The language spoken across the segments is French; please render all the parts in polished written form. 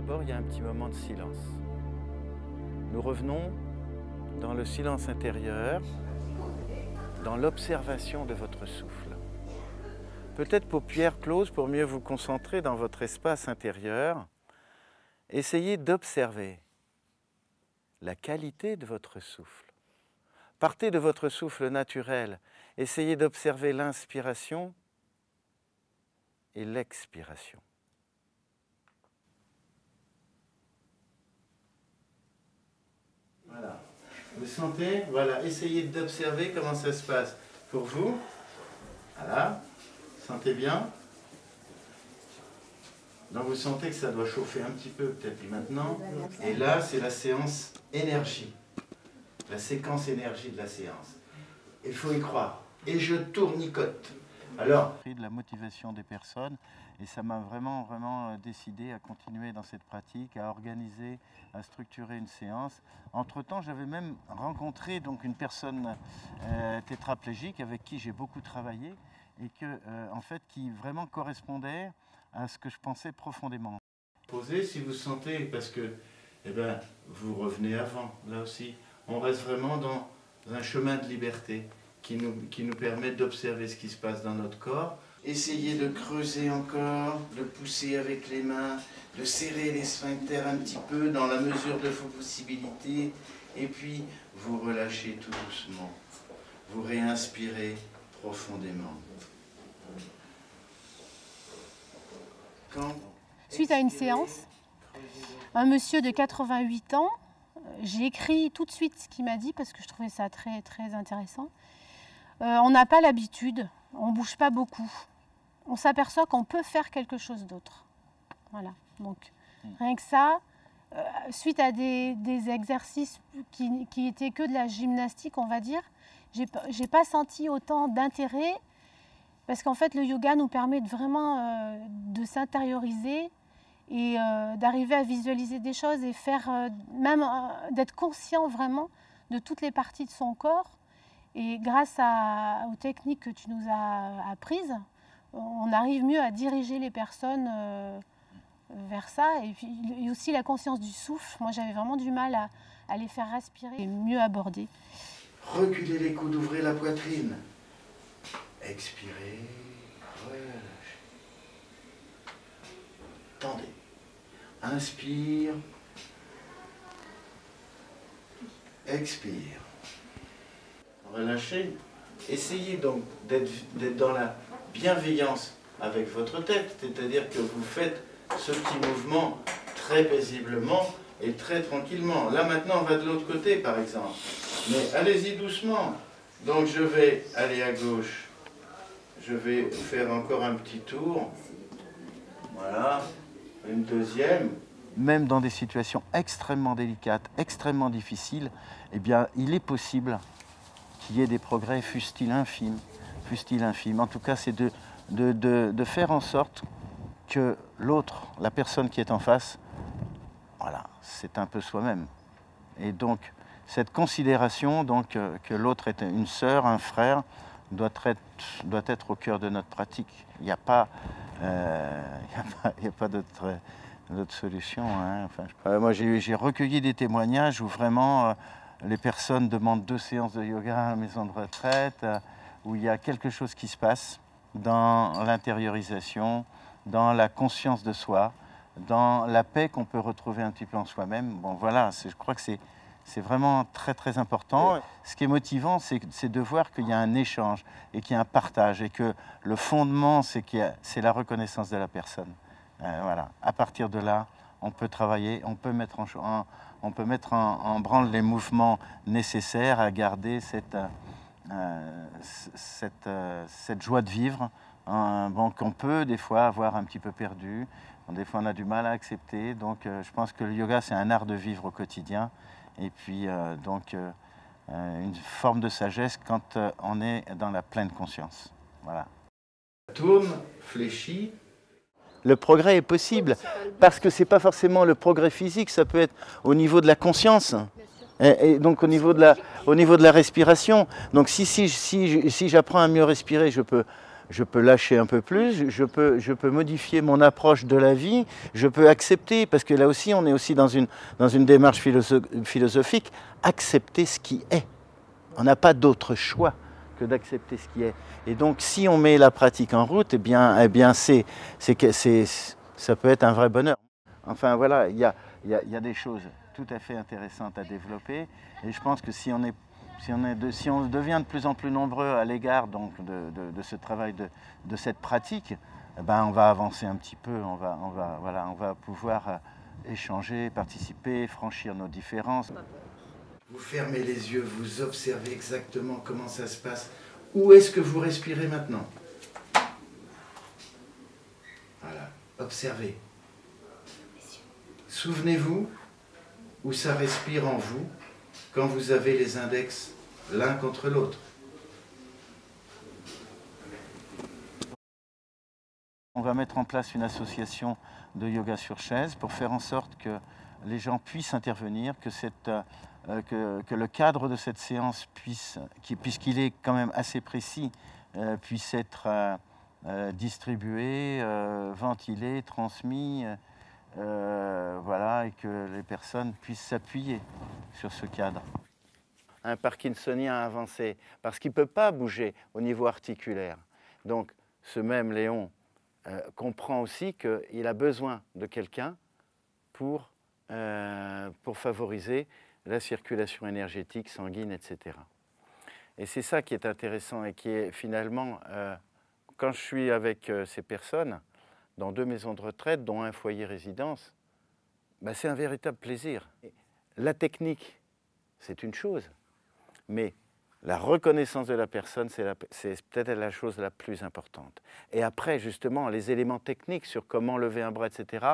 d'abord, il y a un petit moment de silence. Nous revenons dans le silence intérieur, dans l'observation de votre souffle. Peut-être paupières closes pour mieux vous concentrer dans votre espace intérieur. Essayez d'observer la qualité de votre souffle. Partez de votre souffle naturel. Essayez d'observer l'inspiration et l'expiration. Voilà. Vous sentez? Voilà. Essayez d'observer comment ça se passe pour vous. Voilà. Sentez bien. Donc vous sentez que ça doit chauffer un petit peu peut-être maintenant. Et là, c'est la séance énergie. La séquence énergie de la séance. Il faut y croire. Et je tournicote. Alors, de la motivation des personnes, et ça m'a vraiment décidé à continuer dans cette pratique, à organiser, à structurer une séance. Entre-temps, j'avais même rencontré donc une personne tétraplégique avec qui j'ai beaucoup travaillé et que, en fait, qui vraiment correspondait à ce que je pensais profondément. Posez si vous sentez, parce que vous revenez avant, là aussi. On reste vraiment dans un chemin de liberté qui nous permet d'observer ce qui se passe dans notre corps. Essayez de creuser encore, de pousser avec les mains, de serrer les sphincters un petit peu dans la mesure de vos possibilités. Et puis, vous relâchez tout doucement. Vous réinspirez profondément. Suite à une séance, un monsieur de 88 ans, j'ai écrit tout de suite ce qu'il m'a dit parce que je trouvais ça très intéressant. On n'a pas l'habitude, on ne bouge pas beaucoup. On s'aperçoit qu'on peut faire quelque chose d'autre. Voilà, donc rien que ça, suite à des exercices qui étaient que de la gymnastique, on va dire, j'ai pas senti autant d'intérêt parce qu'en fait le yoga nous permet vraiment de s'intérioriser et d'arriver à visualiser des choses et faire même d'être conscient vraiment de toutes les parties de son corps. Et grâce aux techniques que tu nous as apprises, on arrive mieux à diriger les personnes vers ça. Et puis et aussi la conscience du souffle. Moi, j'avais vraiment du mal à les faire respirer et mieux aborder. Reculez les coudes, ouvrez la poitrine. Expirez, relâchez. Tendez. Inspire. Expire. Relâchez. Essayez donc d'être dans la bienveillance avec votre tête, c'est-à-dire que vous faites ce petit mouvement très paisiblement et très tranquillement. Là maintenant on va de l'autre côté par exemple, mais allez-y doucement. Donc je vais aller à gauche, je vais faire encore un petit tour, voilà, une deuxième. Même dans des situations extrêmement délicates, extrêmement difficiles, eh bien il est possible qu'il y ait des progrès, fussent-ils infimes, fussent-ils infimes. En tout cas, c'est de faire en sorte que l'autre, la personne qui est en face, voilà, c'est un peu soi-même. Et donc, cette considération donc, que l'autre est une sœur, un frère, doit être au cœur de notre pratique. Il n'y a pas, d'autre solution. Hein. Enfin, moi, j'ai recueilli des témoignages où vraiment les personnes demandent 2 séances de yoga à la maison de retraite, où il y a quelque chose qui se passe dans l'intériorisation, dans la conscience de soi, dans la paix qu'on peut retrouver un petit peu en soi-même. Bon, voilà, je crois que c'est vraiment très important. Ouais. Ce qui est motivant, c'est de voir qu'il y a un échange et qu'il y a un partage et que le fondement, c'est la reconnaissance de la personne. Voilà. À partir de là, on peut travailler, on peut mettre en branle les mouvements nécessaires à garder cette joie de vivre, bon, qu'on peut des fois avoir un petit peu perdu. Des fois, on a du mal à accepter. Donc, je pense que le yoga, c'est un art de vivre au quotidien. Et puis, une forme de sagesse quand on est dans la pleine conscience. Voilà. Tourne, fléchit. Le progrès est possible parce que ce n'est pas forcément le progrès physique, ça peut être au niveau de la conscience et donc au niveau de la respiration. Donc si j'apprends à mieux respirer, je peux je peux lâcher un peu plus, je peux modifier mon approche de la vie, je peux accepter, parce que là aussi, on est aussi dans une démarche philosophique, accepter ce qui est. On n'a pas d'autre choix que d'accepter ce qui est. Et donc, si on met la pratique en route, eh bien ça peut être un vrai bonheur. Enfin, voilà, il y a des choses tout à fait intéressantes à développer. Et je pense que si on devient de plus en plus nombreux à l'égard donc de ce travail, de cette pratique, eh ben, on va avancer un petit peu, on va pouvoir échanger, participer, franchir nos différences. Vous fermez les yeux, vous observez exactement comment ça se passe. Où est-ce que vous respirez maintenant? Voilà, observez. Souvenez-vous où ça respire en vous quand vous avez les index l'un contre l'autre. On va mettre en place une association de yoga sur chaise pour faire en sorte que les gens puissent intervenir, que le cadre de cette séance puisqu'il est quand même assez précis, puisse être distribué, ventilé, transmis, voilà, et que les personnes puissent s'appuyer sur ce cadre. Un parkinsonien avancé, parce qu'il ne peut pas bouger au niveau articulaire. Donc ce même Léon comprend aussi qu'il a besoin de quelqu'un pour favoriser la circulation énergétique, sanguine, etc. Et c'est ça qui est intéressant et qui est finalement, quand je suis avec ces personnes, dans 2 maisons de retraite, dont un foyer résidence, ben c'est un véritable plaisir. La technique, c'est une chose, mais la reconnaissance de la personne, c'est peut-être la chose la plus importante. Et après, justement, les éléments techniques sur comment lever un bras, etc.,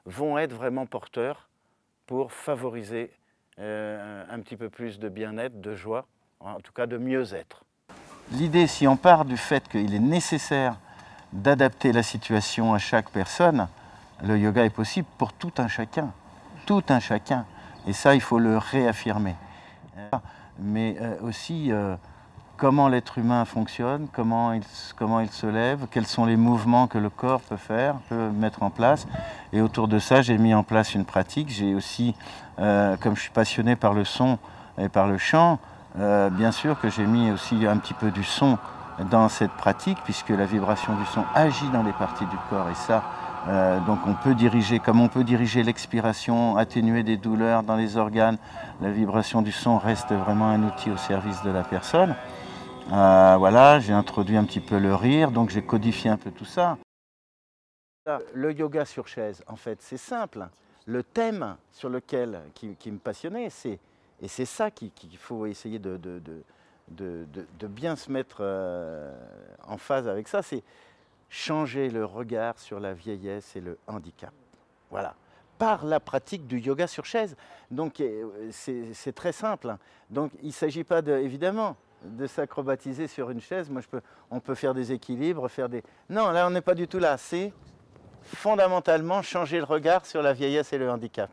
vont être vraiment porteurs pour favoriser un petit peu plus de bien-être, de joie, en tout cas de mieux-être. L'idée, si on part du fait qu'il est nécessaire d'adapter la situation à chaque personne, le yoga est possible pour tout un chacun. Tout un chacun. Et ça, il faut le réaffirmer. Mais aussi, comment l'être humain fonctionne, comment il se lève, quels sont les mouvements que le corps peut mettre en place. Et autour de ça, j'ai mis en place une pratique. J'ai aussi, comme je suis passionné par le son et par le chant, bien sûr que j'ai mis aussi un petit peu du son dans cette pratique, puisque la vibration du son agit dans les parties du corps. Et ça, donc on peut diriger, comme on peut diriger l'expiration, atténuer des douleurs dans les organes, la vibration du son reste vraiment un outil au service de la personne. Voilà, j'ai introduit un petit peu le rire, donc j'ai codifié un peu tout ça. Le yoga sur chaise, en fait, c'est simple. Le thème sur lequel, qui me passionnait, et c'est ça qu'il faut essayer de bien se mettre en phase avec ça, c'est changer le regard sur la vieillesse et le handicap. Voilà, par la pratique du yoga sur chaise. Donc c'est très simple. Donc il ne s'agit pas évidemment de s'acrobatiser sur une chaise. Moi, on peut faire des équilibres, Non, là on n'est pas du tout là. C'est fondamentalement changer le regard sur la vieillesse et le handicap.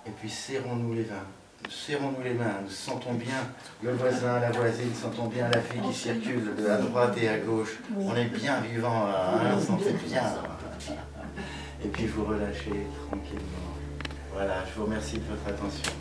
Et puis serrons-nous les mains, nous sentons bien le voisin, la voisine, sentons bien la vie qui circule à droite et à gauche. On est bien vivant, hein, sentez bien. Et puis vous relâchez tranquillement. Voilà, je vous remercie de votre attention.